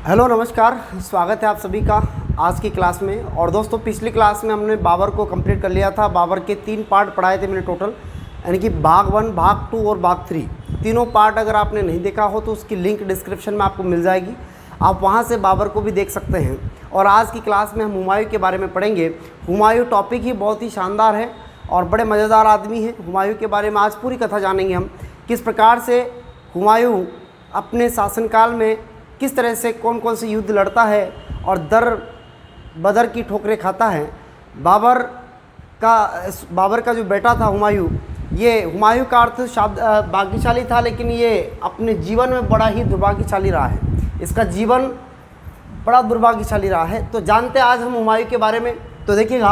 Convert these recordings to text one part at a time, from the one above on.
Hello नमस्कार, स्वागत है आप सभी का आज की क्लास में। और दोस्तों, पिछली क्लास में हमने बाबर को कंप्लीट कर लिया था। बाबर के 3 पार्ट पढ़ाए थे मैंने टोटल, यानी कि भाग 1, भाग 2 और भाग 3। तीनों पार्ट अगर आपने नहीं देखा हो तो उसकी लिंक डिस्क्रिप्शन में आपको मिल जाएगी, आप वहाँ से बाबर को भी देख सकते हैं। और आज की क्लास में हम हुमायूं के बारे में पढ़ेंगे। हुमायूं टॉपिक ही बहुत ही शानदार है और बड़े मज़ेदार आदमी हैं। हुमायूं के बारे में आज पूरी कथा जानेंगे हम, किस प्रकार से हुमायूं अपने शासनकाल में किस तरह से कौन कौन से युद्ध लड़ता है और दर बदर की ठोकरें खाता है। बाबर का जो बेटा था हुमायूं, ये हुमायूं का अर्थ भाग्यशाली था, लेकिन ये अपने जीवन में बड़ा ही दुर्भाग्यशाली रहा है। इसका जीवन बड़ा दुर्भाग्यशाली रहा है। तो जानते आज हम हुमायूं के बारे में। तो देखिएगा,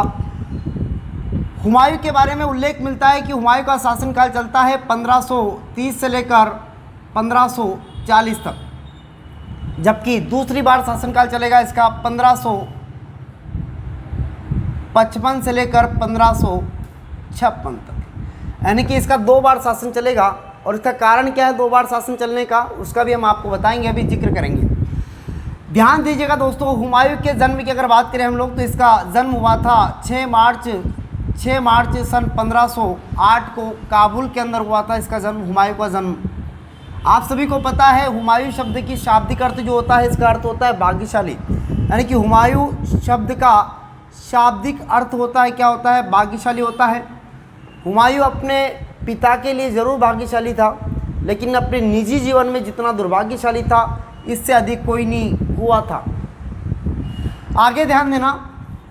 हुमायूं के बारे में उल्लेख मिलता है कि हुमायूं का शासनकाल चलता है 1530 से लेकर 1540 तक, जबकि दूसरी बार शासनकाल चलेगा इसका 1555 से लेकर 1556 तक, यानी कि इसका 2 बार शासन चलेगा। और इसका कारण क्या है 2 बार शासन चलने का, उसका भी हम आपको बताएंगे, अभी जिक्र करेंगे। ध्यान दीजिएगा दोस्तों, हुमायूं के जन्म की अगर बात करें हम लोग तो इसका जन्म हुआ था 6 मार्च सन 1508 को काबुल के अंदर हुआ था इसका जन्म, हुमायूं का जन्म। आप सभी को पता है हुमायूं शब्द की शाब्दिक अर्थ जो होता है, इसका अर्थ होता है भाग्यशाली, यानी कि हुमायूं शब्द का शाब्दिक अर्थ होता है, क्या होता है, भाग्यशाली होता है। हुमायूं अपने पिता के लिए ज़रूर भाग्यशाली था, लेकिन अपने निजी जीवन में जितना दुर्भाग्यशाली था इससे अधिक कोई नहीं हुआ था। आगे ध्यान देना,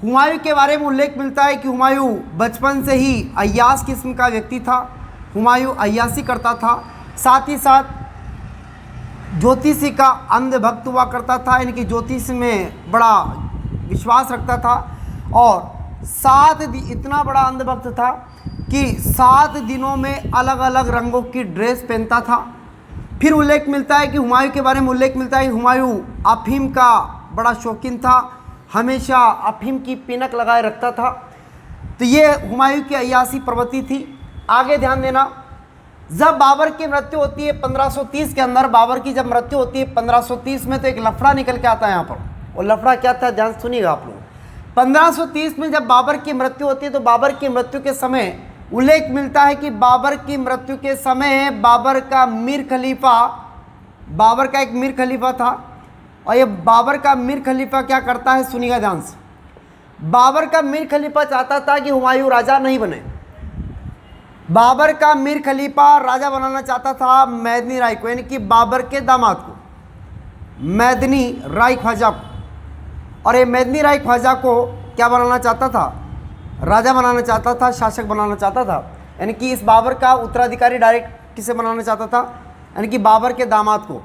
हुमायूं के बारे में उल्लेख मिलता है कि हुमायूं बचपन से ही अय्याश किस्म का व्यक्ति था। हुमायूं अय्याशी करता था, साथ ही साथ ज्योतिषी का अंध भक्त हुआ करता था, यानी कि ज्योतिष में बड़ा विश्वास रखता था। और इतना बड़ा अंध भक्त था कि 7 दिनों में अलग अलग रंगों की ड्रेस पहनता था। फिर उल्लेख मिलता है कि हुमायूं के बारे में उल्लेख मिलता है कि हुमायूं अफीम का बड़ा शौकीन था, हमेशा अफीम की पिनक लगाए रखता था। तो ये हुमायूं की अय्याशी प्रवृत्ति थी। आगे ध्यान देना, जब बाबर की मृत्यु होती है 1530 के अंदर, बाबर की जब मृत्यु होती है 1530 में, तो एक लफड़ा निकल के आता है यहाँ पर। और लफड़ा क्या था, ध्यान सुनिएगा आप लोग। 1530 में जब बाबर की मृत्यु होती है तो बाबर की मृत्यु के समय उल्लेख मिलता है कि बाबर की मृत्यु के समय बाबर का एक मीर खलीफा था। और ये बाबर का मीर खलीफा क्या करता है, सुनिएगा ध्यान से। बाबर का मीर खलीफा चाहता था कि हुमायूं राजा नहीं बने। बाबर का मीर खलीफा राजा बनाना चाहता था मैदनी राय को, यानी कि बाबर के दामाद को, मैदनी राय ख्वाजा को। और ये मैदनी राय ख्वाजा को क्या बनाना चाहता था, राजा बनाना चाहता था, शासक बनाना चाहता था। यानी कि इस बाबर का उत्तराधिकारी डायरेक्ट किसे बनाना चाहता था, यानी कि बाबर के दामाद को,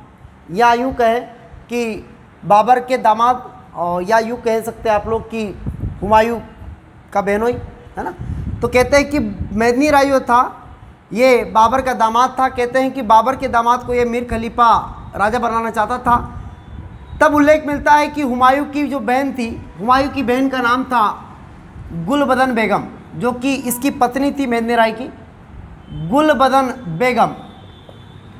या यूँ कहें कि बाबर के दामाद, और या यूँ कह सकते हैं आप लोग कि हुमायूं का बहनोई, है ना। तो कहते हैं कि मैदनी राय जो था ये बाबर का दामाद था। कहते हैं कि बाबर के दामाद को ये मीर खलीफा राजा बनाना चाहता था। तब उल्लेख मिलता है कि हुमायूं की जो बहन थी, हुमायूं की बहन का नाम था गुलबदन बेगम, जो कि इसकी पत्नी थी मैदनी राय की। गुलबदन बेगम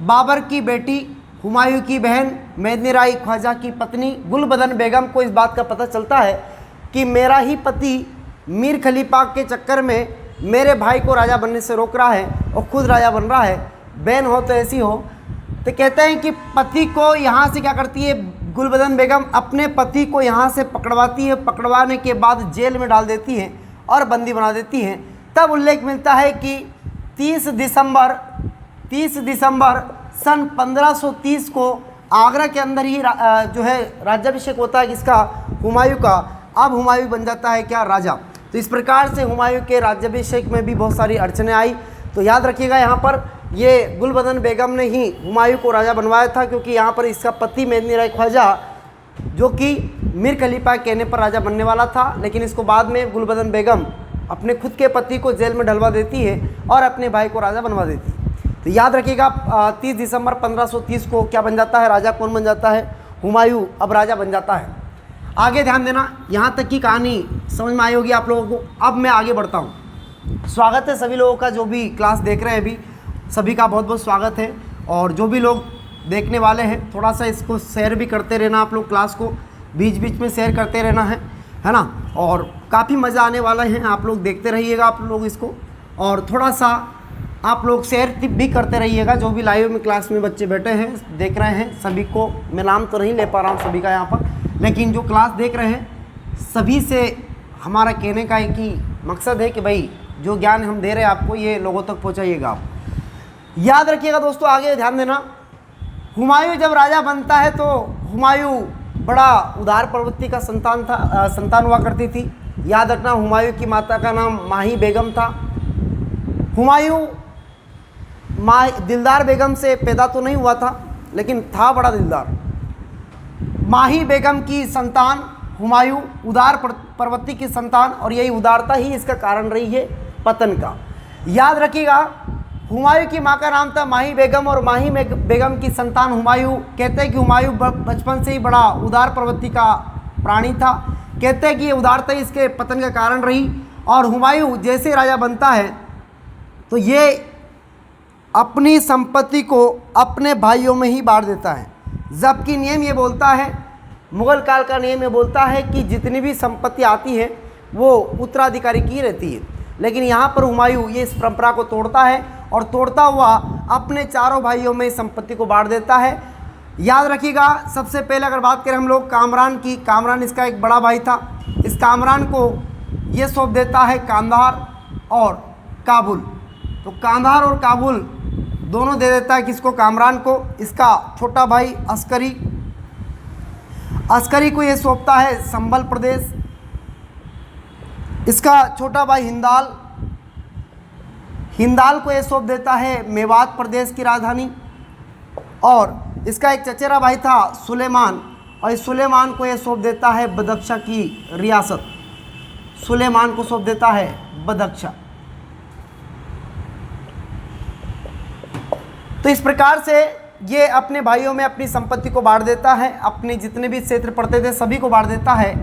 बाबर की बेटी, हुमायूं की बहन, मैदनी राय ख्वाजा की पत्नी गुलबदन बेगम को इस बात का पता चलता है कि मेरा ही पति मीर खलीफा के चक्कर में मेरे भाई को राजा बनने से रोक रहा है और खुद राजा बन रहा है, बहन हो तो ऐसी हो। तो कहते हैं कि पति को यहाँ से क्या करती है गुलबदन बेगम, अपने पति को यहाँ से पकड़वाती है, पकड़वाने के बाद जेल में डाल देती है और बंदी बना देती है। तब उल्लेख मिलता है कि 30 दिसंबर सन 1530 को आगरा के अंदर ही जो है राज्याभिषेक होता है किसका, हुमायूं का। अब हुमायूं बन जाता है क्या, राजा। तो इस प्रकार से हुमायूं के राज्याभिषेक में भी बहुत सारी अड़चनें आई। तो याद रखिएगा, यहाँ पर ये गुलबदन बेगम ने ही हुमायूं को राजा बनवाया था, क्योंकि यहाँ पर इसका पति मैदनी राय ख्वाजा जो कि मीर खलीफा के कहने पर राजा बनने वाला था, लेकिन इसको बाद में गुलबदन बेगम अपने खुद के पति को जेल में डलवा देती है और अपने भाई को राजा बनवा देती है। तो याद रखिएगा 30 दिसंबर 1530 को क्या बन जाता है, राजा कौन बन जाता है, हुमायूं अब राजा बन जाता है। आगे ध्यान देना, यहाँ तक की कहानी समझ में आई होगी आप लोगों को। अब मैं आगे बढ़ता हूँ। स्वागत है सभी लोगों का जो भी क्लास देख रहे हैं अभी, सभी का बहुत बहुत स्वागत है। और जो भी लोग देखने वाले हैं, थोड़ा सा इसको शेयर भी करते रहना आप लोग, क्लास को बीच बीच में शेयर करते रहना है ना। और काफ़ी मज़ा आने वाला है, आप लोग देखते रहिएगा आप लोग इसको, और थोड़ा सा आप लोग शेयर भी करते रहिएगा। जो भी लाइव में क्लास में बच्चे बैठे हैं देख रहे हैं, सभी को मैं नाम तो नहीं ले पा रहा हूँ सभी का यहाँ पर, लेकिन जो क्लास देख रहे हैं सभी से हमारा कहने का एक ही मकसद है कि भाई जो ज्ञान हम दे रहे हैं आपको ये लोगों तक पहुँचाइएगा आप। याद रखिएगा दोस्तों, आगे ध्यान देना। हुमायूं जब राजा बनता है तो हुमायूं बड़ा उदार प्रवृत्ति का संतान हुआ करती थी। याद रखना, हुमायूं की माता का नाम माही बेगम था। हुमायूं दिलदार बेगम से पैदा तो नहीं हुआ था, लेकिन था बड़ा दिलदार। माही बेगम की संतान हुमायूं, उदार प्रवृत्ति की संतान, और यही उदारता ही इसका कारण रही है पतन का। याद रखिएगा, हुमायूं की माँ का नाम था माही बेगम, और माही बेगम की संतान हुमायूं। कहते हैं कि हुमायूं बचपन से ही बड़ा उदार प्रवृत्ति का प्राणी था। कहते हैं कि ये उदारता ही इसके पतन का कारण रही। और हुमायूं जैसे राजा बनता है तो ये अपनी संपत्ति को अपने भाइयों में ही बांट देता है, जबकि नियम ये बोलता है, मुगल काल का नियम ये बोलता है कि जितनी भी संपत्ति आती है वो उत्तराधिकारी की रहती है। लेकिन यहाँ पर हुमायूं ये इस परंपरा को तोड़ता है, और तोड़ता हुआ अपने चारों भाइयों में संपत्ति को बांट देता है। याद रखिएगा, सबसे पहले अगर बात करें हम लोग कामरान की, कामरान इसका एक बड़ा भाई था। इस कामरान को ये सौंप देता है कांधार और काबुल। तो कांधार और काबुल दोनों दे देता है किसको, कामरान को। इसका छोटा भाई अस्करी को ये सौंपता है संभल प्रदेश। इसका छोटा भाई हिंदाल को ये सौंप देता है मेवात प्रदेश की राजधानी। और इसका एक चचेरा भाई था सुलेमान, और इस सुलेमान को ये सौंप देता है बदख्शा की रियासत। सुलेमान को सौंप देता है बदख्शा। तो इस प्रकार से ये अपने भाइयों में अपनी संपत्ति को बांट देता है, अपने जितने भी क्षेत्र पड़ते थे सभी को बांट देता है।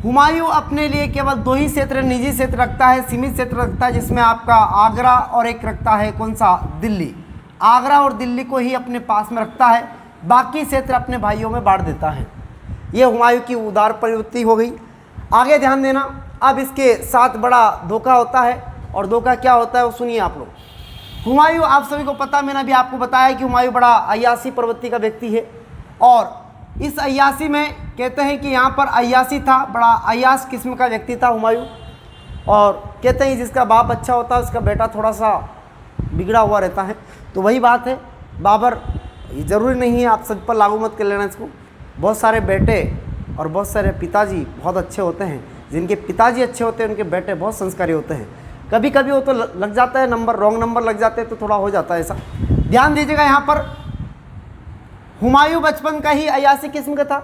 हुमायूं अपने लिए केवल 2 ही क्षेत्र, निजी क्षेत्र रखता है, सीमित क्षेत्र रखता है, जिसमें आपका आगरा और एक रखता है कौन सा, दिल्ली। आगरा और दिल्ली को ही अपने पास में रखता है, बाकी क्षेत्र अपने भाइयों में बांट देता है। ये हुमायूं की उदार प्रवृत्ति हो गई। आगे ध्यान देना, अब इसके साथ बड़ा धोखा होता है, और धोखा क्या होता है वो सुनिए आप लोग। हुमायूं, आप सभी को पता, मैंने अभी आपको बताया कि हुमायूं बड़ा अय्यासी प्रवृत्ति का व्यक्ति है, और इस अय्यासी में कहते हैं कि यहाँ पर अय्यासी था, बड़ा अय्यास किस्म का व्यक्ति था हुमायूं। और कहते हैं जिसका बाप अच्छा होता है उसका बेटा थोड़ा सा बिगड़ा हुआ रहता है। तो वही बात है, बाबर, ये ज़रूरी नहीं है आप सब पर लागू मत कर लेना इसको। बहुत सारे बेटे और बहुत सारे पिताजी बहुत अच्छे होते हैं, जिनके पिताजी अच्छे होते हैं उनके बेटे बहुत संस्कारी होते हैं। कभी कभी वो तो लग जाता है नंबर, रॉन्ग नंबर लग जाते हैं तो थोड़ा हो जाता है ऐसा। ध्यान दीजिएगा, यहाँ पर हुमायूं बचपन का ही अय्यासी किस्म का था।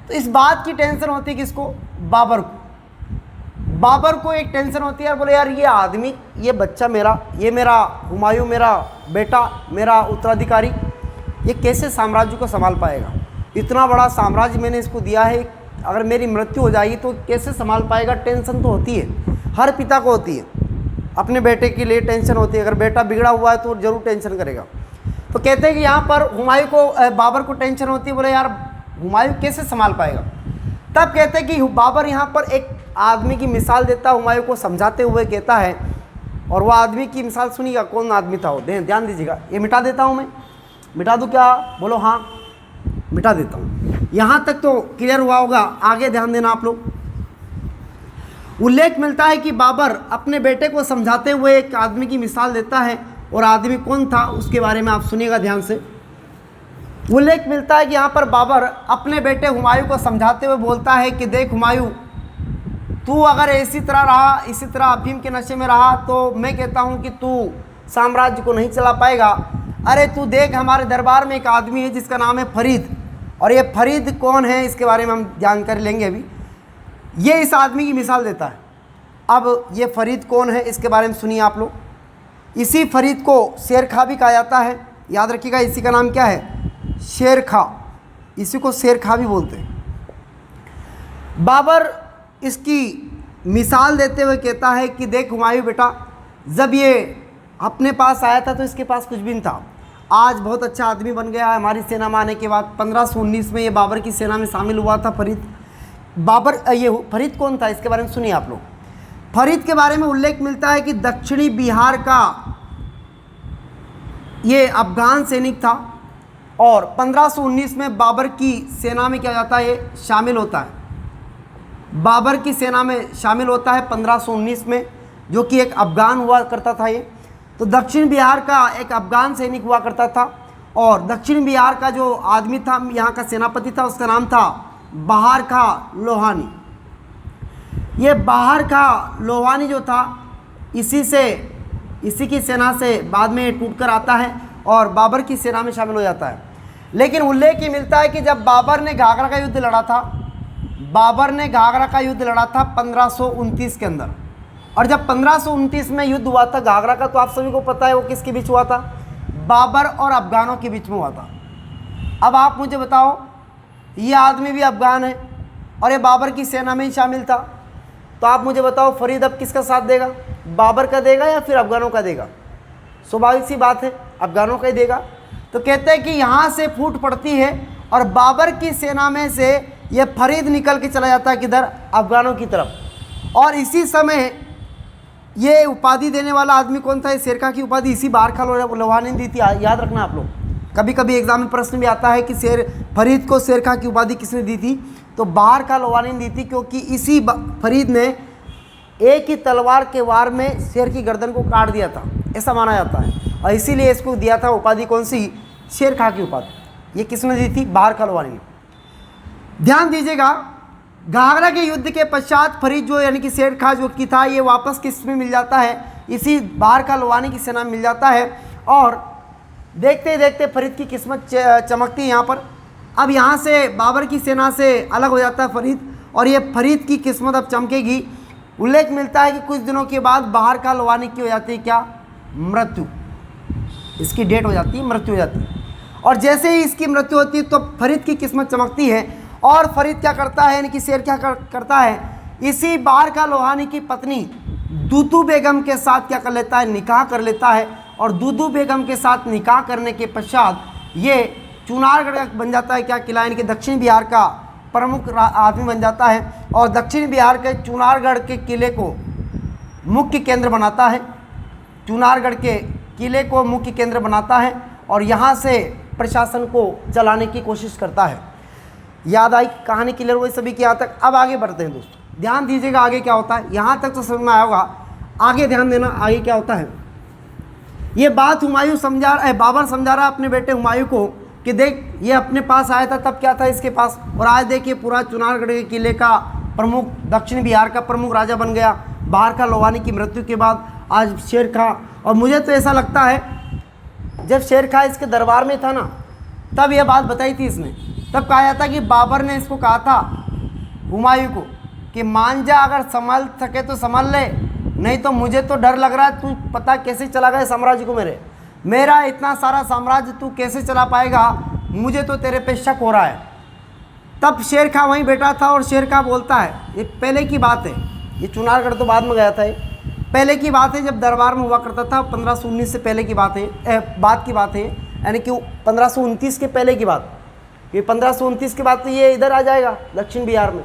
तो इस बात की टेंशन होती है किसको, बाबर को। बाबर को एक टेंशन होती है, बोले यार ये आदमी, ये बच्चा मेरा, ये मेरा हुमायूं, मेरा बेटा, मेरा उत्तराधिकारी, ये कैसे साम्राज्य को संभाल पाएगा। इतना बड़ा साम्राज्य मैंने इसको दिया है, अगर मेरी मृत्यु हो जाएगी तो कैसे संभाल पाएगा। टेंशन तो होती है, हर पिता को होती है, अपने बेटे के लिए टेंशन होती है। अगर बेटा बिगड़ा हुआ है तो जरूर टेंशन करेगा। तो कहते हैं कि यहाँ पर हुमायूं को, बाबर को टेंशन होती है, बोले यार हुमायूं कैसे संभाल पाएगा। तब कहते हैं कि बाबर यहाँ पर एक आदमी की मिसाल देता है, हुमायूं को समझाते हुए कहता है, और वह आदमी की मिसाल सुनिएगा, कौन आदमी था वो, ध्यान दीजिएगा। ये मिटा देता हूँ मैं, मिटा दूँ क्या, बोलो हाँ, मिटा देता हूँ। यहाँ तक तो क्लियर हुआ होगा, आगे ध्यान देना आप लोग। उल्लेख मिलता है कि बाबर अपने बेटे को समझाते हुए एक आदमी की मिसाल देता है, और आदमी कौन था उसके बारे में आप सुनिएगा ध्यान से। उल्लेख मिलता है कि यहाँ पर बाबर अपने बेटे हुमायूं को समझाते हुए बोलता है कि देख हुमायूं, तू अगर इसी तरह रहा, इसी तरह अफीम के नशे में रहा, तो मैं कहता हूँ कि तू साम्राज्य को नहीं चला पाएगा। अरे तू देख, हमारे दरबार में एक आदमी है जिसका नाम है फरीद, और ये फरीद कौन है इसके बारे में हम जानकारी लेंगे अभी। ये इस आदमी की मिसाल देता है। अब ये फरीद कौन है इसके बारे में सुनिए आप लोग। इसी फरीद को शेर खा भी कहा जाता है, याद रखिएगा, इसी का नाम क्या है, शेर खा। इसी को शेर खा भी बोलते हैं। बाबर इसकी मिसाल देते हुए कहता है कि देख हुमायूं बेटा, जब ये अपने पास आया था तो इसके पास कुछ भी नहीं था। आज बहुत अच्छा आदमी बन गया है हमारी सेना में आने के बाद। 1519 में ये बाबर की सेना में शामिल हुआ था फरीद। ये फरीद कौन था, इसके बारे में सुनिए आप लोग। फरीद के बारे में उल्लेख मिलता है कि दक्षिणी बिहार का ये अफगान सैनिक था और 1519 में बाबर की सेना में क्या जाता है, ये शामिल होता है। बाबर की सेना में शामिल होता है 1519 में, जो कि एक अफगान हुआ करता था ये। तो दक्षिण बिहार का एक अफगान सैनिक हुआ करता था और दक्षिण बिहार का जो आदमी था, यहाँ का सेनापति था, उसका नाम था बहार खां लोहानी। ये बहार खां लोहानी जो था इसी की सेना से बाद में टूटकर आता है और बाबर की सेना में शामिल हो जाता है। लेकिन उल्लेख ये मिलता है कि जब बाबर ने घाघरा का युद्ध लड़ा था, बाबर ने घाघरा का युद्ध लड़ा था 1529 के अंदर। और जब 1529 में युद्ध हुआ था घाघरा का, तो आप सभी को पता है वो किसके बीच हुआ था, बाबर और अफगानों के बीच में हुआ था। अब आप मुझे बताओ, ये आदमी भी अफगान है और ये बाबर की सेना में ही शामिल था, तो आप मुझे बताओ फरीद अब किसका साथ देगा, बाबर का देगा या फिर अफगानों का देगा? स्वाभाविक सी बात है, अफगानों का ही देगा। तो कहते हैं कि यहाँ से फूट पड़ती है और बाबर की सेना में से ये फरीद निकल के चला जाता है किधर, अफगानों की तरफ। और इसी समय ये उपाधि देने वाला आदमी कौन था, शेरखा की उपाधि इसी बहार खां लोहानी ने दी थी। याद रखना आप लोग, कभी कभी एग्जाम में प्रश्न भी आता है कि फरीद को शेरखा की उपाधि किसने दी थी, तो बहार खां लोहानी ने दी थी, क्योंकि इसी फरीद ने एक ही तलवार के वार में शेर की गर्दन को काट दिया था, ऐसा माना जाता है। और इसीलिए इसको दिया था उपाधि कौन सी, शेरखा की उपाधि। ये किसने दी थी, बहार खां लोहानी ने। ध्यान दीजिएगा, घाघरा के युद्ध के पश्चात फरीद जो यानी कि शेरखा जो की था, ये वापस किस में मिल जाता है, इसी बहार खां लोहानी की सेना में मिल जाता है। और देखते देखते फरीद की किस्मत चमकती है यहाँ पर। अब यहाँ से बाबर की सेना से अलग हो जाता है फरीद, और ये फरीद की किस्मत अब चमकेगी। उल्लेख मिलता है कि कुछ दिनों के बाद बहार खां लोहानी की हो जाती है क्या, मृत्यु। इसकी डेट हो जाती है, मृत्यु हो जाती है। और जैसे ही इसकी मृत्यु होती है तो फरीद की किस्मत चमकती है। और फरीद क्या करता है, यानी कि शेर क्या करता है, इसी बहार खां लोहानी की पत्नी दूदू बेगम के साथ क्या कर लेता है, निकाह कर लेता है। और दूदू बेगम के साथ निकाह करने के पश्चात ये चुनारगढ़ बन जाता है क्या, किला, यानी कि दक्षिण बिहार का प्रमुख आदमी बन जाता है। और दक्षिण बिहार के चुनारगढ़ के किले को मुख्य केंद्र बनाता है, चुनारगढ़ के किले को मुख्य केंद्र बनाता है और यहाँ से प्रशासन को चलाने की कोशिश करता है। याद आई कहानी, क्लियर हुई सभी की यहाँ तक? अब आगे बढ़ते हैं दोस्तों, ध्यान दीजिएगा आगे क्या होता है। यहाँ तक तो समझ में आया होगा, आगे ध्यान देना आगे क्या होता है। ये बात बाबर समझा रहा अपने बेटे हुमायूं को कि देख, ये अपने पास आया था तब क्या था इसके पास, और आज देखिए पूरा चुनारगढ़ के किले का प्रमुख, दक्षिण बिहार का प्रमुख राजा बन गया बहार खां लोहानी की मृत्यु के बाद आज शेरखा। और मुझे तो ऐसा लगता है जब शेरखा इसके दरबार में था ना, तब यह बात बताई थी इसने, तब कहा जाता कि बाबर ने इसको कहा था हुमायूं को कि मान जा, अगर संभाल सके तो संभाल ले, नहीं तो मुझे तो डर लग रहा है, तू पता कैसे चला गया साम्राज्य को, मेरा इतना सारा साम्राज्य तू कैसे चला पाएगा, मुझे तो तेरे पे शक हो रहा है। तब शेरखा वहीं बैठा था और शेरखा बोलता है, ये पहले की बात है, ये चुनारगढ़ तो बाद में गया था, ये पहले की बात है जब दरबार में हुआ करता था, 1519 से पहले की बात है, बात की बात है, यानी कि 1529 के पहले की बात। ये 1529 के बाद तो ये इधर आ जाएगा दक्षिण बिहार में।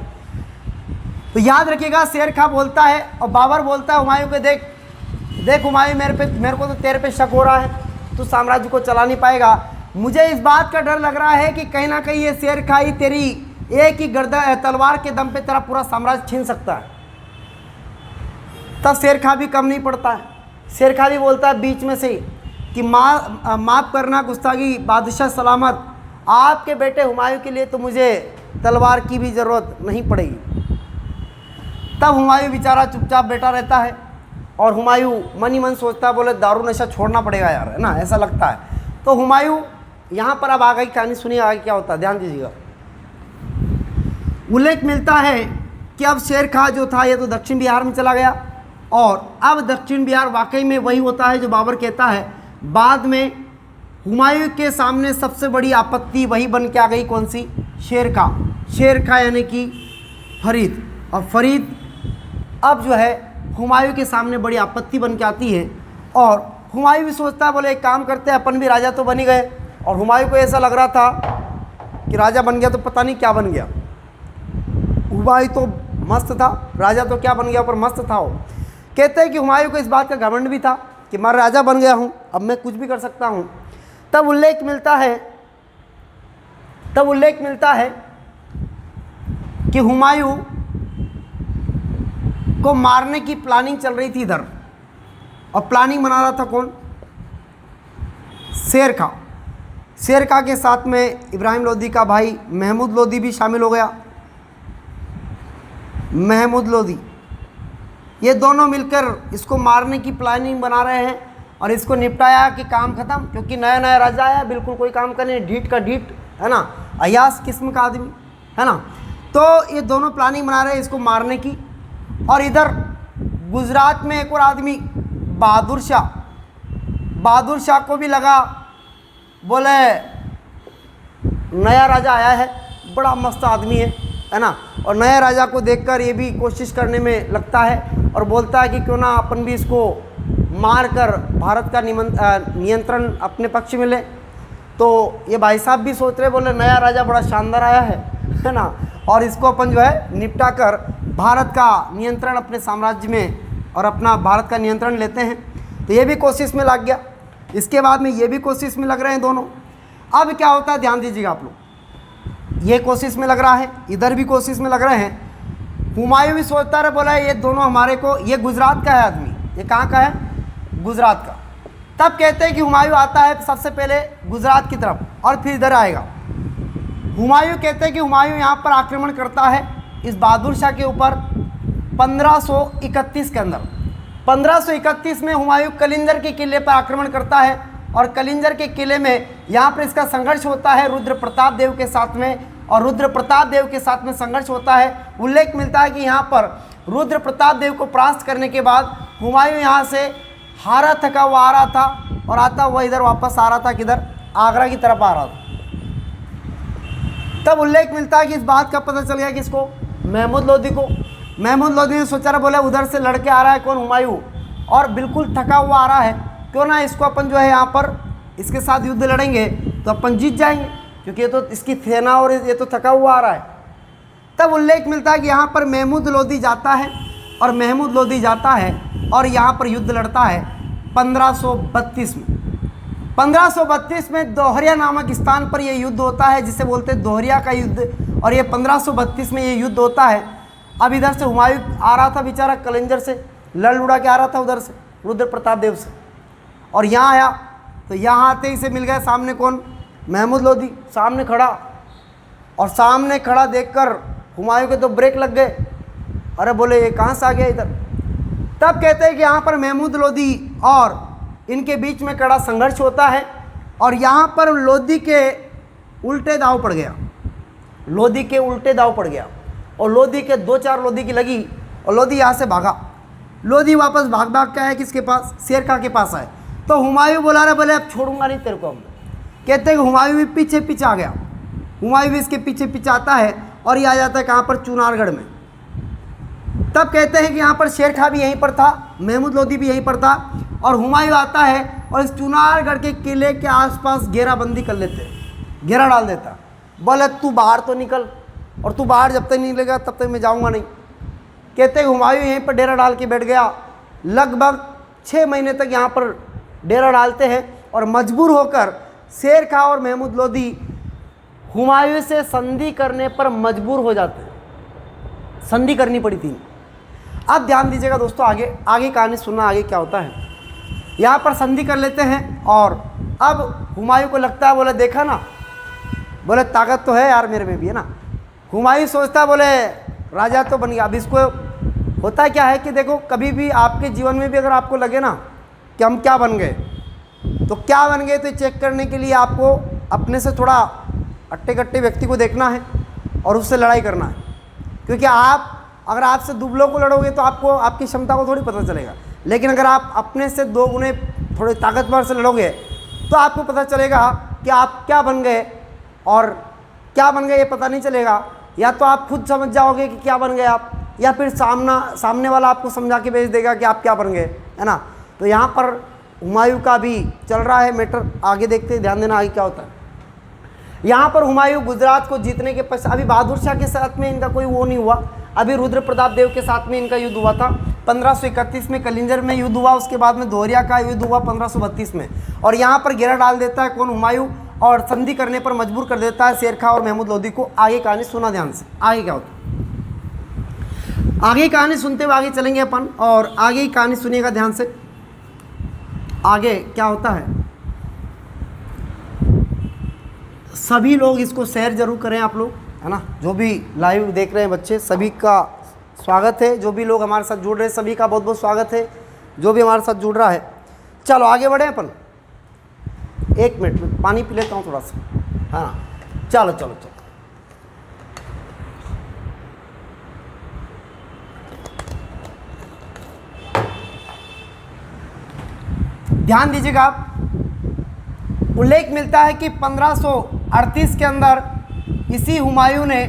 तो याद रखिएगा, शेरखा बोलता है और बाबर बोलता है हुमायूं को, देख हुमायूं, मेरे को तो तेरे पे शक हो रहा है, तू साम्राज्य को चला नहीं पाएगा, मुझे इस बात का डर लग रहा है कि कहीं ना कहीं ये शेरखा ही तेरी एक ही तलवार के दम पे तेरा पूरा साम्राज्य छीन सकता है। तब शेरखा भी कम नहीं पड़ता है, शेरखा भी बोलता है बीच में से कि माफ़ करना गुस्तागी बादशाह सलामत, आपके बेटे हुमायूं के लिए तो मुझे तलवार की भी ज़रूरत नहीं पड़ेगी। तब हुमायूं बेचारा चुपचाप बैठा रहता है और हुमायूं मन ही मन सोचता है, बोले दारू नशा छोड़ना पड़ेगा यार, है ना, ऐसा लगता है। तो हुमायूं यहाँ पर अब आगे की कहानी सुनिए, आगे क्या होता है, ध्यान दीजिएगा। उल्लेख मिलता है कि अब शेरखा जो था ये तो दक्षिण बिहार में चला गया, और अब दक्षिण बिहार वाकई में वही होता है जो बाबर कहता है। बाद में हुमायूं के सामने सबसे बड़ी आपत्ति वही बन के आ गई, कौन सी, शेरखा यानी कि फरीद। और फरीद अब जो है हुमायूं के सामने बड़ी आपत्ति बन के आती है, और हुमायूं भी सोचता है, बोले एक काम करते हैं, अपन भी राजा तो बन ही गए। और हुमायूं को ऐसा लग रहा था कि राजा बन गया तो पता नहीं क्या बन गया। हुमायूं तो मस्त था, राजा तो क्या बन गया पर मस्त था वो। कहते हैं कि हुमायूं को इस बात का घमंड भी था कि मैं राजा बन गया हूँ, अब मैं कुछ भी कर सकता हूँ। तब उल्लेख मिलता है कि हुमायूं को मारने की प्लानिंग चल रही थी इधर, और प्लानिंग बना रहा था कौन? शेर खां। शेर खां के साथ में इब्राहिम लोदी का भाई महमूद लोदी भी शामिल हो गया। महमूद लोदी, ये दोनों मिलकर इसको मारने की प्लानिंग बना रहे हैं और इसको निपटाया कि काम खत्म, क्योंकि नया नया राजा आया, बिल्कुल कोई काम करने, ढीठ का ढीठ है ना, अयास किस्म का आदमी है ना। तो ये दोनों प्लानिंग बना रहे हैं इसको मारने की। और इधर गुजरात में एक और आदमी बहादुर शाह को भी लगा, बोले नया राजा आया है, बड़ा मस्त आदमी है ना। और नए राजा को देखकर ये भी कोशिश करने में लगता है और बोलता है कि क्यों ना अपन भी इसको मार कर भारत का नियंत्रण अपने पक्ष में ले। तो ये भाई साहब भी सोच रहे, बोले नया राजा बड़ा शानदार आया है ना, और इसको अपन जो है निपटा कर भारत का नियंत्रण अपने साम्राज्य में और अपना भारत का नियंत्रण लेते हैं। तो ये भी कोशिश में लग गया। इसके बाद में ये भी कोशिश में लग रहे हैं दोनों। अब क्या होता है ध्यान दीजिएगा आप लोग, ये कोशिश में लग रहा है, इधर भी कोशिश में लग रहे हैं। हुमायूं भी सोचता रहे, बोला ये दोनों हमारे को, ये गुजरात का है आदमी, ये कहाँ का है? गुजरात का। तब कहते हैं कि हुमायूं आता है सबसे पहले गुजरात की तरफ और फिर इधर आएगा। हुमायूं कहते हैं कि हुमायूं यहाँ पर आक्रमण करता है इस बहादुर शाह के ऊपर 1531 के अंदर। 1531 में हुमायूं कलिंजर के किले पर आक्रमण करता है और कलिंजर के किले में यहाँ पर इसका संघर्ष होता है रुद्र प्रताप देव के साथ में, और रुद्र प्रताप देव के साथ में संघर्ष होता है। उल्लेख मिलता है कि यहाँ पर रुद्र प्रताप देव को परास्त करने के बाद हुमायूं यहाँ से हारा थका हुआ आ रहा था और आता हुआ इधर वापस आ रहा था, किधर? आगरा की तरफ आ रहा था। तब उल्लेख मिलता है कि इस बात का पता चल गया किसको? महमूद लोदी को। महमूद लोदी ने सोचा, बोले उधर से लड़के आ रहा है कौन? हुमायूं, और बिल्कुल थका हुआ आ रहा है, क्यों ना इसको अपन जो है यहाँ पर इसके साथ युद्ध लड़ेंगे तो अपन जीत जाएंगे, क्योंकि ये तो इसकी सेना और ये तो थका हुआ आ रहा है। तब उल्लेख मिलता है कि यहाँ पर महमूद लोदी जाता है और यहाँ पर युद्ध लड़ता है 1532 में। 1532 में दोहरिया नामक स्थान पर यह युद्ध होता है, जिसे बोलते हैं दोहरिया का युद्ध। और ये 1532 में ये युद्ध होता है। अब इधर से हुमायूं आ रहा था बेचारा, कलिंजर से लड़ उड़ा के आ रहा था उधर से रुद्र प्रताप देव से, और यहाँ आया। तो यहाँ आते ही से मिल गया सामने कौन? महमूद लोदी सामने खड़ा, और सामने खड़ा देखकर हुमायूं के तो ब्रेक लग गए। अरे बोले ये कहाँ से आ गया इधर? तब कहते हैं कि यहाँ पर महमूद लोदी और इनके बीच में कड़ा संघर्ष होता है, और यहाँ पर लोदी के उल्टे दाव पड़ गया। और लोदी के 2-4 लोदी की लगी और लोदी यहाँ से भागा। लोदी वापस भाग के आया किसके पास? शेर खां के पास आए। तो हुमायूं बोला रहे, बोले अब छोड़ूंगा नहीं तेरे को। हम कहते हैं कि हुमायूं भी पीछे आ गया। हुमायूं भी इसके पीछे आता है और ये आ जाता है कहाँ पर? चुनारगढ़ में। तब कहते हैं कि यहाँ पर शेर खां भी यहीं पर था, महमूद लोदी भी यहीं पर था, और हुमायूं आता है और इस चुनारगढ़ के किले के आसपास घेराबंदी कर लेते, घेरा डाल देता। बोले तू बाहर तो निकल, और तू बाहर जब तक नहीं निकलेगा तब तक मैं जाऊँगा नहीं। कहते हैं हुमायूं यहीं पर डेरा डाल के बैठ गया। लगभग 6 महीने तक यहाँ पर डेरा डालते हैं, और मजबूर होकर शेर खां और महमूद लोदी हुमायूं से संधि करने पर मजबूर हो जाते हैं। संधि करनी पड़ी थी। अब ध्यान दीजिएगा दोस्तों, आगे कहानी सुनना, आगे क्या होता है। यहाँ पर संधि कर लेते हैं, और अब हुमायूं को लगता है, बोले देखा ना, बोले ताकत तो है यार मेरे में भी, है ना। हुमायूं सोचता है, बोले राजा तो बन गया। अब इसको होता क्या है कि देखो, कभी भी आपके जीवन में भी अगर आपको लगे ना कि हम क्या बन गए, तो क्या बन गए, तो चेक करने के लिए आपको अपने से थोड़ा अट्टे-कट्टे व्यक्ति को देखना है और उससे लड़ाई करना है। क्योंकि आप अगर आपसे दुबलों को लड़ोगे तो आपको आपकी क्षमता को थोड़ी पता चलेगा, लेकिन अगर आप अपने से 2 गुने थोड़े ताकतवर से लड़ोगे तो आपको पता चलेगा कि आप क्या बन गए, और क्या बन गए ये पता नहीं चलेगा। या तो आप खुद समझ जाओगे कि क्या बन गए आप, या फिर सामने वाला आपको समझा के भेज देगा कि आप क्या बन गए, है ना। तो यहाँ पर हुमायूं का भी चल रहा है मैटर, आगे देखते हैं, ध्यान देना आगे क्या होता है। यहाँ पर हुमायूं गुजरात को जीतने के पश्चात, अभी बहादुर शाह के साथ में इनका कोई वो नहीं हुआ, अभी रुद्र प्रताप देव के साथ में इनका युद्ध हुआ था। 1531 में कलिंजर में युद्ध हुआ, उसके बाद में दोहरिया का युद्ध हुआ 1532 में। और यहाँ पर घेरा डाल देता है कौन, हुमायूं, और संधि करने पर मजबूर कर देता है शेर खां और महमूद लोदी को। आगे कहानी सुना ध्यान से, आगे क्या होता है, आगे कहानी सुनते हुए आगे चलेंगे अपन, और आगे ही कहानी सुनिएगा ध्यान से, आगे क्या होता है। सभी लोग इसको शेयर जरूर करें आप लोग, है ना, जो भी लाइव देख रहे हैं बच्चे, सभी का स्वागत है। जो भी लोग हमारे साथ जुड़ रहे हैं सभी का बहुत बहुत स्वागत है, जो भी हमारे साथ जुड़ रहा है। चलो आगे बढ़े अपन, एक मिनट में पानी पी लेता हूँ थोड़ा सा, है ना। चलो चलो चलो, ध्यान दीजिएगा आप। उल्लेख मिलता है कि 1538 के अंदर इसी हुमायूं ने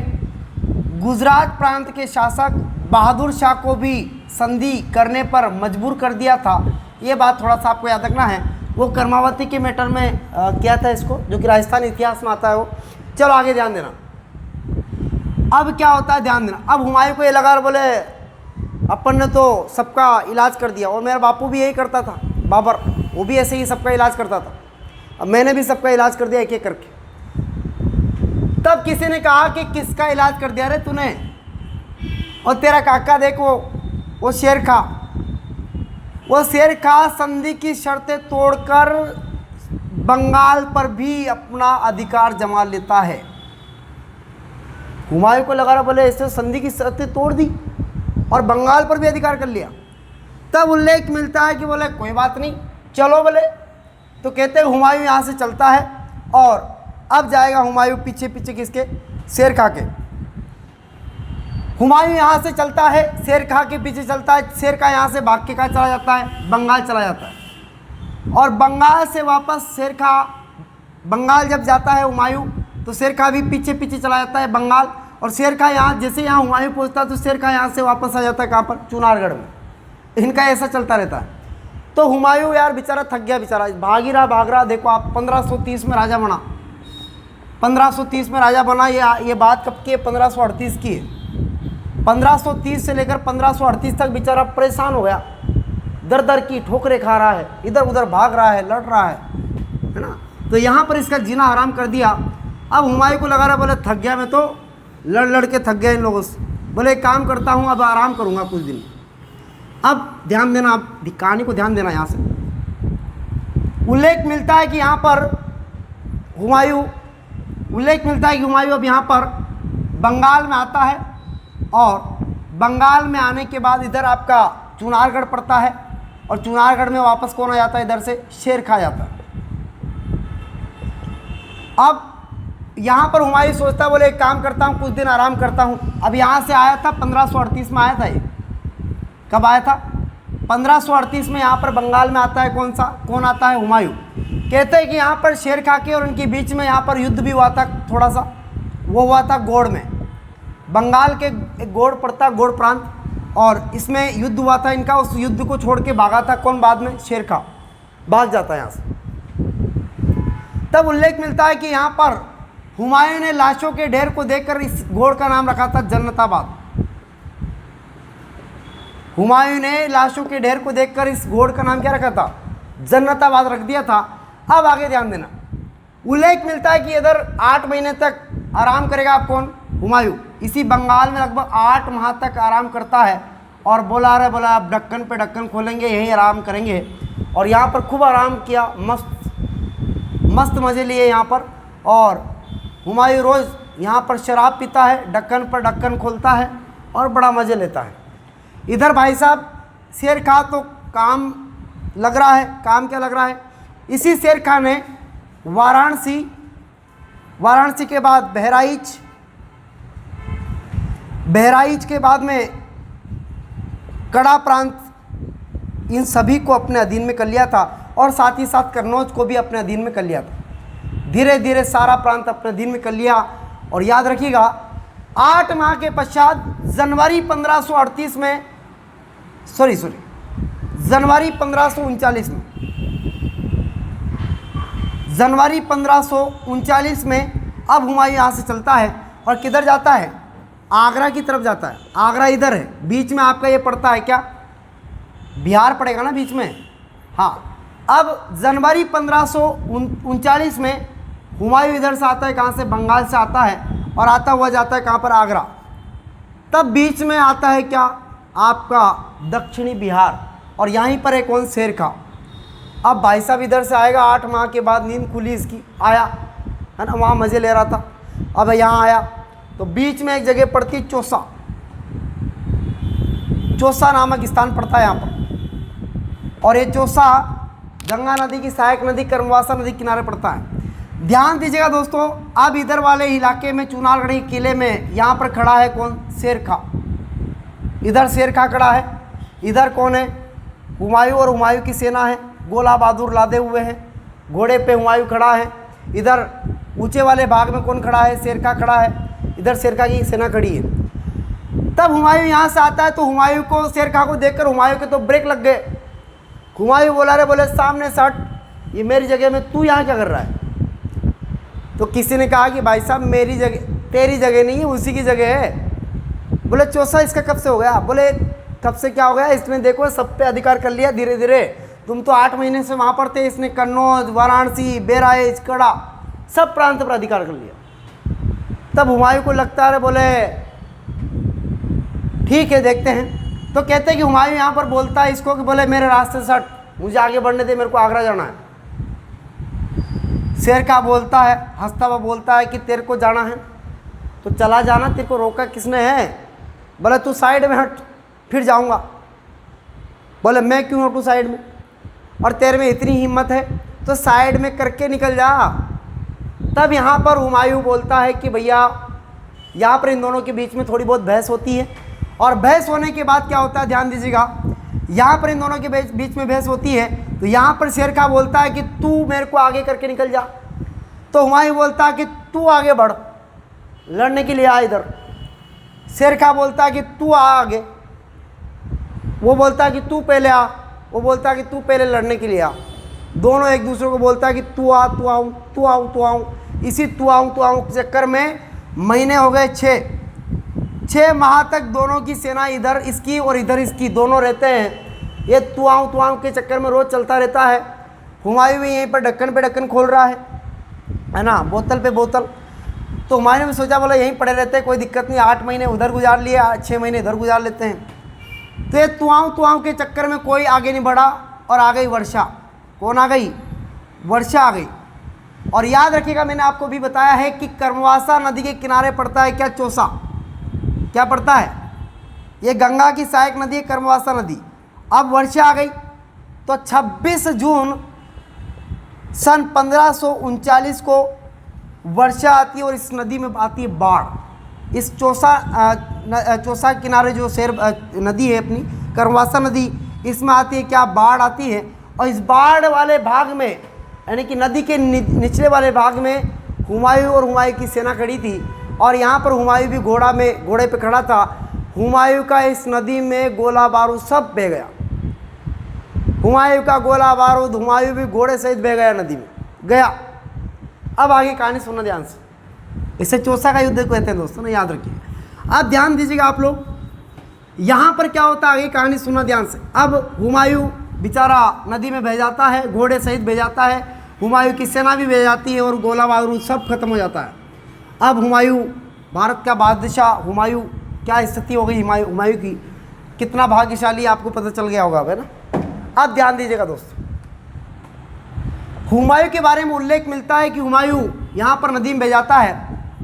गुजरात प्रांत के शासक बहादुर शाह को भी संधि करने पर मजबूर कर दिया था। ये बात थोड़ा सा आपको याद रखना है, वो कर्मावती के मैटर में किया था इसको, जो कि राजस्थान इतिहास में आता है वो। चलो आगे ध्यान देना, अब क्या होता है ध्यान देना। अब हुमायूं को ये लगा, बोले अपन ने तो सबका इलाज कर दिया, और मेरा बापू भी यही करता था, बाबर, वो भी ऐसे ही सबका इलाज करता था, अब मैंने भी सबका इलाज कर दिया एक एक करके। तब किसी ने कहा कि किसका इलाज कर दिया रे तूने, और तेरा काका देखो वो शेर खां, वो शेर खां संधि की शर्तें तोड़कर बंगाल पर भी अपना अधिकार जमा लेता है। हुमायूं को लगा रहा, बोले ऐसे संधि की शर्तें तोड़ दी और बंगाल पर भी अधिकार कर लिया। तब उल्लेख मिलता है कि बोले कोई बात नहीं, चलो बोले। तो कहते हैं हुमायूं यहाँ से चलता है, और अब जाएगा हुमायूं पीछे पीछे किसके, शेर खां के। हुमायूं यहाँ से चलता है, शेर खां के पीछे चलता है, शेर खां यहाँ से भाग के कहाँ चला जाता है, बंगाल चला जाता है। और बंगाल से वापस शेर खां, बंगाल जब जाता है हुमायूं, तो शेर खां भी पीछे पीछे चला जाता है बंगाल। और शेर खां यहाँ, जैसे यहाँ हुमायूं पहुँचता है तो शेर खां यहाँ से वापस आ जाता है, कहाँ पर, चुनारगढ़ में। इनका ऐसा चलता रहता है। तो हुमायूं यार बेचारा थक गया, बेचारा भाग रहा। देखो आप 1530 में राजा बना, 1530 में राजा बना। ये बात कब की है, 1538 की है। 1530 से लेकर 1538 तक बेचारा परेशान हो गया, दर दर की ठोकरें खा रहा है, इधर उधर भाग रहा है, लड़ रहा है ना। तो यहाँ पर इसका जीना आराम कर दिया। अब हुमायूं को लगा रहा, बोले थक गया मैं तो, लड़ लड़ के थक गया इन लोगों से, बोले एक काम करता हूँ, अब आराम करूँगा कुछ दिन। अब ध्यान देना, आप कहानी को ध्यान देना। यहाँ से उल्लेख मिलता है कि यहाँ पर हुमायूं अब यहाँ पर बंगाल में आता है, और बंगाल में आने के बाद इधर आपका चुनारगढ़ पड़ता है, और चुनारगढ़ में वापस कौन आ जाता है, इधर से शेर खां जाता है। अब यहाँ पर हुमायूं सोचता है, बोले एक काम करता हूँ, कुछ दिन आराम करता हूँ। अब यहाँ से आया था 1538 में आया था ये, कब आया था, 1538 में यहाँ पर बंगाल में आता है। कौन आता है, हुमायूं। कहते हैं कि यहाँ पर शेर खां के और इनके बीच में यहाँ पर युद्ध भी हुआ था, थोड़ा सा वो हुआ था गोड़ में, बंगाल के एक गोड़ पड़ता, गोड़ प्रांत, और इसमें युद्ध हुआ था इनका। उस युद्ध को छोड़ के भागा था कौन, बाद में शेर खां भाग जाता है यहाँ से। तब उल्लेख मिलता है कि यहाँ पर हुमायूं ने लाशों के ढेर को देखकर इस घोड़ का नाम रखा था जन्नताबाद। हुमायूं ने लाशों के ढेर को देखकर इस घोड़ का नाम क्या रखा था, जन्नताबाद रख दिया था। अब आगे ध्यान देना, उल्लेख मिलता है कि इधर 8 महीने तक आराम करेगा आप कौन, हुमायूं। इसी बंगाल में लगभग 8 माह तक आराम करता है, और बोला आप ढक्कन पे ढक्कन खोलेंगे, यहीं आराम करेंगे। और यहाँ पर खूब आराम किया, मस्त मज़े लिए यहाँ पर। और हुमायूं रोज़ यहाँ पर शराब पीता है, ढक्कन पर ढक्कन खोलता है और बड़ा मज़े लेता है। इधर भाई साहब शेर खां तो काम लग रहा है, काम क्या लग रहा है, इसी शेर खां ने वाराणसी के बाद बहराइच के बाद में कड़ा प्रांत, इन सभी को अपने अधीन में कर लिया था, और साथ ही साथ कन्नौज को भी अपने अधीन में कर लिया था। धीरे धीरे सारा प्रांत अपने अधीन में कर लिया। और याद रखिएगा 8 माह के पश्चात जनवरी 1538 में, जनवरी 1539 में जनवरी 1539 में अब हुमायूं यहाँ से चलता है और किधर जाता है, आगरा की तरफ जाता है। आगरा इधर है, बीच में आपका ये पड़ता है क्या, बिहार पड़ेगा ना बीच में। हाँ, अब जनवरी 1539 में हुमायूं इधर से आता है, कहाँ से, बंगाल से आता है और आता हुआ जाता है कहाँ पर, आगरा। तब बीच में आता है क्या, आपका दक्षिणी बिहार, और यहीं पर है कौन, शेर खां। अब भाई साहब इधर से आएगा, 8 माह के बाद नींद खुली इसकी, आया है ना, वहाँ मज़े ले रहा था। अब यहाँ आया तो बीच में एक जगह पड़ती है चौसा, चौसा नामक स्थान पड़ता है यहाँ पर, और ये चौसा गंगा नदी की सहायक नदी कर्मवासा नदी किनारे पड़ता है। ध्यान दीजिएगा दोस्तों, अब इधर वाले इलाके में चुनारगढ़ी किले में यहाँ पर खड़ा है कौन, शेर खां। इधर शेर खां खड़ा है, इधर कौन है, हुमायूं और हुमायूं की सेना है, गोला बहादुर लादे हुए हैं, घोड़े पे हुमायूं खड़ा है। इधर ऊंचे वाले भाग में कौन खड़ा है, शेर खां खड़ा है, इधर शेर खां की सेना खड़ी है। तब हुमायूं यहाँ से आता है तो हुमायूं को, शेर खां को देखकर हुमायूं के तो ब्रेक लग गए। हुमायूं बोला, रे बोले सामने से हट, ये मेरी जगह में तू यहाँ क्या कर रहा है। तो किसी ने कहा कि भाई साहब मेरी जगह, तेरी जगह नहीं है, उसी की जगह है। बोले चौसा इसका कब से हो गया, बोले कब से क्या हो गया, इसने देखो सब पे अधिकार कर लिया धीरे धीरे, तुम तो 8 महीने से वहाँ पर थे, इसने कन्नौज, वाराणसी, बहराइच, कड़ा सब प्रांत पर अधिकार कर लिया। तब हुमायूं को लगता है, बोले ठीक है देखते हैं। तो कहते हैं कि हुमायूं यहाँ पर बोलता है इसको कि बोले मेरे रास्ते से हट, मुझे आगे बढ़ने दे, मेरे को आगरा जाना है। शेर खां बोलता है, हंसता हुआ बोलता है कि तेरे को जाना है तो चला जाना, तेरे को रोका किसने है। बोले तू साइड में हट, फिर जाऊँगा। बोले मैं क्यों हटूँ साइड में, और तेरे में इतनी हिम्मत है तो साइड में करके निकल जा। तब यहाँ पर हुमायूं बोलता है कि भैया, यहाँ पर इन दोनों के बीच में थोड़ी बहुत बहस होती है, और बहस होने के बाद क्या होता है, ध्यान दीजिएगा, यहाँ पर इन दोनों के बीच में बहस होती है। तो यहाँ पर शेर खां बोलता है कि तू मेरे को आगे करके निकल जा। तो हुमायूं बोलता है कि तू आगे बढ़, लड़ने के लिए आ इधर। शेर खां बोलता है कि तू आ आगे, वो बोलता है कि तू पहले आ, वो बोलता है कि तू पहले लड़ने के लिए आ। दोनों एक दूसरे को बोलता है कि तू आ, तू आऊँ, तू आऊँ, तू आऊँ। इसी तू आऊँ के चक्कर में महीने हो गए 6 माह तक दोनों की सेना इधर इसकी और इधर इसकी दोनों रहते हैं। ये तू आऊँ के चक्कर में रोज़ चलता रहता है। हुमायूं भी यहीं पर ढक्कन पे ढक्कन खोल रहा है ना, बोतल पे बोतल। तो हुमायूं ने भी सोचा, बोला यहीं पड़े रहते हैं, कोई दिक्कत नहीं, 8 महीने उधर गुजार लिए, 6 महीने इधर गुजार लेते हैं। तो ये तू आऊँ के चक्कर में कोई आगे नहीं बढ़ा, और आ गई वर्षा। कौन आ गई, वर्षा आ गई। और याद रखिएगा, मैंने आपको भी बताया है कि कर्मवासा नदी के किनारे पड़ता है क्या, चौसा। क्या पड़ता है, ये गंगा की सहायक नदी है कर्मवासा नदी। अब वर्षा आ गई तो 26 जून सन 1539 को वर्षा आती है और इस नदी में आती है बाढ़। इस चौसा किनारे जो नदी है अपनी कर्मवासा नदी, इसमें आती है क्या, बाढ़ आती है। और इस बाढ़ वाले भाग में, यानी कि नदी के निचले वाले भाग में हुमायूं और हुमायूं की सेना खड़ी थी, और यहाँ पर हुमायूं भी घोड़े पे खड़ा था। हुमायूं का इस नदी में गोला बारूद सब बह गया। हुमायूं का गोला बारूद, हुमायूं भी घोड़े सहित बह गया, नदी में गया। अब आगे कहानी सुनना ध्यान से, इसे चौसा का युद्ध कहते हैं दोस्तों ना, याद रखिए। अब ध्यान दीजिएगा आप लोग, यहाँ पर क्या होता है, आगे कहानी सुनना ध्यान से। अब हुमायूं बेचारा नदी में बह जाता है, घोड़े सहित बह जाता है, हुमायूं की सेना भी बह जाती है और गोला बारूद सब खत्म हो जाता है। अब हुमायूं, भारत का बादशाह हुमायूं, क्या स्थिति हो गई हुमायूं की, कितना भाग्यशाली आपको पता चल गया होगा, है ना। अब ध्यान दीजिएगा दोस्तों, हुमायूं के बारे में उल्लेख मिलता है कि हुमायूं यहाँ पर नदी में बह जाता है।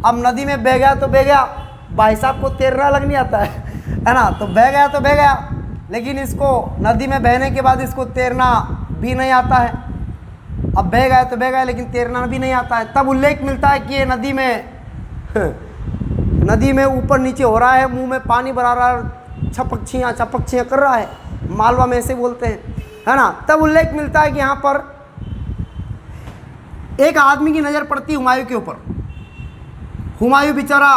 अब नदी में बह गया तो बह गया, भाई साहब को तैरना लग नहीं आता है ना, तो बह गया तो बह गया, लेकिन इसको नदी में बहने के बाद इसको तैरना भी नहीं आता है। अब बह गया तो बह गया, लेकिन तैरना भी नहीं आता है। तब उल्लेख मिलता है कि ये नदी में ऊपर नीचे हो रहा है, मुंह में पानी भरा रहा है, छपक्षियाँ कर रहा है, मालवा में ऐसे बोलते हैं, है ना। तब उल्लेख मिलता है कि यहाँ पर एक आदमी की नज़र पड़ती है हुमायूं के ऊपर। हुमायूं बेचारा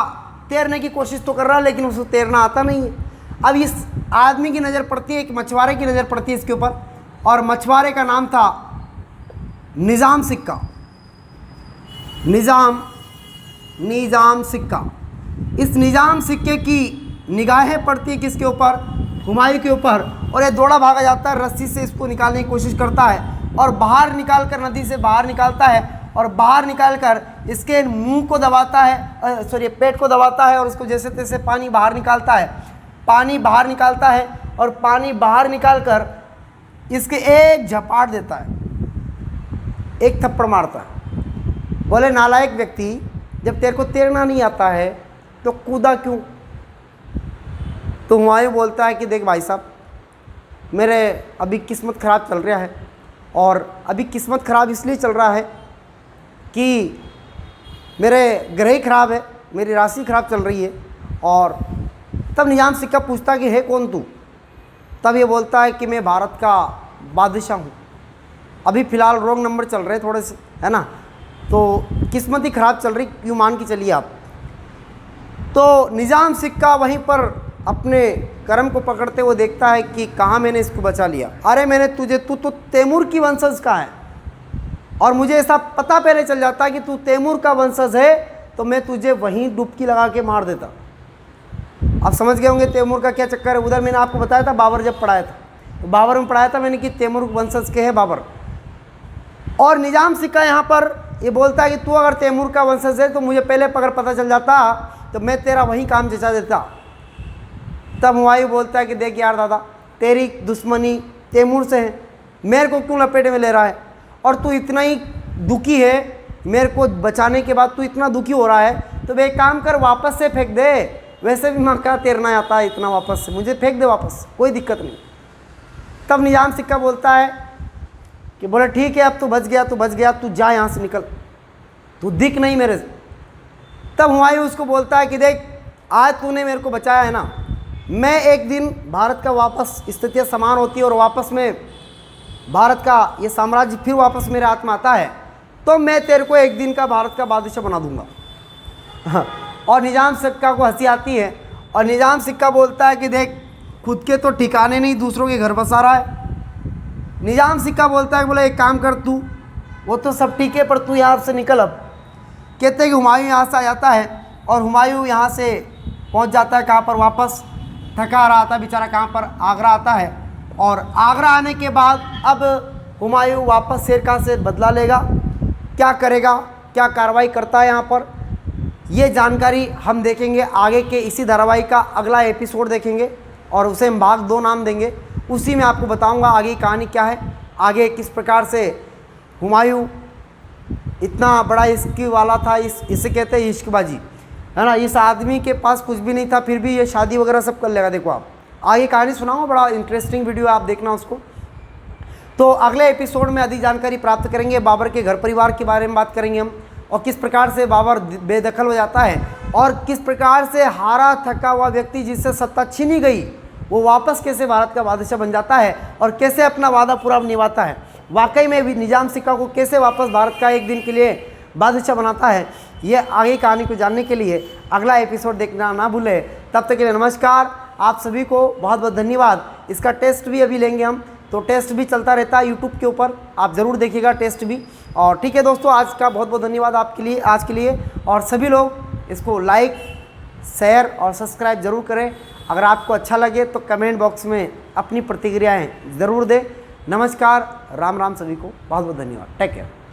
तैरने की कोशिश तो कर रहा है, लेकिन उसको तैरना आता नहीं है। अब इस आदमी की नज़र पड़ती है, एक मछुआरे की नज़र पड़ती है इसके ऊपर, और मछुआरे का नाम था निज़ाम सिक्का। निज़ाम सिक्का। इस निज़ाम सिक्के की निगाहें पड़ती है किसके ऊपर? हुमायूं के ऊपर। और ये दौड़ा भागा जाता है, रस्सी से इसको निकालने की कोशिश करता है और बाहर निकाल कर, नदी से बाहर निकालता है और बाहर निकाल कर इसके मुंह को दबाता है, पेट को दबाता है और उसको जैसे तैसे पानी बाहर निकालता है। पानी बाहर निकालता है और पानी बाहर निकाल कर इसके एक झपाट देता है, एक थप्पड़ मारता है। बोले नालायक व्यक्ति, जब तेरे को तैरना नहीं आता है तो कूदा क्यों? तो हुमायूं बोलता है कि देख भाई साहब, मेरे अभी किस्मत ख़राब चल रहा है और अभी किस्मत ख़राब इसलिए चल रहा है कि मेरे ग्रह ही ख़राब है, मेरी राशि ख़राब चल रही है। और तब निज़ाम सिक्का पूछता है कि है कौन तू? तब ये बोलता है कि मैं भारत का बादशाह हूँ। अभी फ़िलहाल रॉन्ग नंबर चल रहे थोड़े से, है ना, तो किस्मत ही ख़राब चल रही, यूँ मान के चलिए आप। तो निज़ाम सिक्का वहीं पर अपने कर्म को पकड़ते हुए देखता है कि कहाँ मैंने इसको बचा लिया। अरे मैंने तुझे, तू तो तैमूर की वंशज का है और मुझे ऐसा पता पहले चल जाता कि तू तैमूर का वंशज है तो मैं तुझे वहीं डुबकी लगा के मार देता। आप समझ गए होंगे तैमूर का क्या चक्कर है। उधर मैंने आपको बताया था बाबर जब पढ़ाया था, तो बाबर में पढ़ाया था मैंने कि तैमूर वंशज के हैं बाबर। और निज़ाम सिक्का यहाँ पर ये बोलता है कि तू अगर तैमूर का वंशज है तो मुझे पहले अगर पता चल जाता तो मैं तेरा वही काम जचा देता। तब हुमायूं बोलता है कि देख यार दादा, तेरी दुश्मनी तैमूर से है, मेरे को क्यों लपेटे में ले रहा है? और तू इतना ही दुखी है, मेरे को बचाने के बाद तू इतना दुखी हो रहा है तो वे एक काम कर, वापस से फेंक दे। वैसे भी मैं क्या तैरना आता है इतना, वापस से मुझे फेंक दे वापस, कोई दिक्कत नहीं। तब निज़ाम सिक्का बोलता है कि बोले ठीक है, अब तू बच गया, तू जा यहाँ से निकल, तू दिख नहीं मेरे से। तब हुमायूं उसको बोलता है कि देख, आज तूने मेरे को बचाया है ना, मैं एक दिन भारत का वापस स्थितियाँ समान होती है और वापस में भारत का ये साम्राज्य फिर वापस मेरे हाथ में आता है तो मैं तेरे को एक दिन का भारत का बादशाह बना दूंगा। और निज़ाम सिक्का को हंसी आती है और निज़ाम सिक्का बोलता है कि देख, खुद के तो ठिकाने नहीं, दूसरों के घर बसा रहा है। निज़ाम सिक्का बोलता है, बोले एक काम कर तू, वो तो सब ठीक है पर तू यहाँ से निकल अब। कहते हैं कि हुमायूं यहाँ से आ जाता है और हुमायूं यहाँ से पहुँच जाता है कहाँ पर? वापस थका रहा था बेचारा, कहाँ पर? आगरा आता है। और आगरा आने के बाद अब हुमायूं वापस शेर खां से बदला लेगा, क्या करेगा, क्या कार्रवाई करता है यहाँ पर, ये जानकारी हम देखेंगे आगे के इसी धारावाहिक का अगला एपिसोड देखेंगे और उसे हम भाग 2 नाम देंगे। उसी में आपको बताऊंगा आगे की कहानी क्या है, आगे किस प्रकार से हुमायूं इतना बड़ा इश्क वाला था, इसे कहते हैं इश्कबाजी, है ना। इस आदमी के पास कुछ भी नहीं था फिर भी ये शादी वगैरह सब कर लेगा। देखो आप आगे कहानी सुनाऊंगा, बड़ा इंटरेस्टिंग वीडियो है, आप देखना उसको। तो अगले एपिसोड में अधिक जानकारी प्राप्त करेंगे, बाबर के घर परिवार के बारे में बात करेंगे हम, और किस प्रकार से बाबर बेदखल हो जाता है और किस प्रकार से हारा थका हुआ व्यक्ति जिससे सत्ता छीनी गई वो वापस कैसे भारत का बादशाह बन जाता है और कैसे अपना वादा पूरा निभाता है। वाकई में भी निज़ाम सिक्का को कैसे वापस भारत का एक दिन के लिए बादशाह बनाता है, ये आगे कहानी को जानने के लिए अगला एपिसोड देखना ना भूलें। तब तक के लिए नमस्कार, आप सभी को बहुत बहुत धन्यवाद। इसका टेस्ट भी अभी लेंगे हम, तो टेस्ट भी चलता रहता है यूट्यूब के ऊपर, आप ज़रूर देखिएगा टेस्ट भी। और ठीक है दोस्तों, आज का बहुत बहुत धन्यवाद आपके लिए, आज के लिए। और सभी लोग इसको लाइक, शेयर और सब्सक्राइब ज़रूर करें। अगर आपको अच्छा लगे तो कमेंट बॉक्स में अपनी प्रतिक्रियाएँ ज़रूर दें। नमस्कार, राम राम, सभी को बहुत बहुत धन्यवाद। Take care.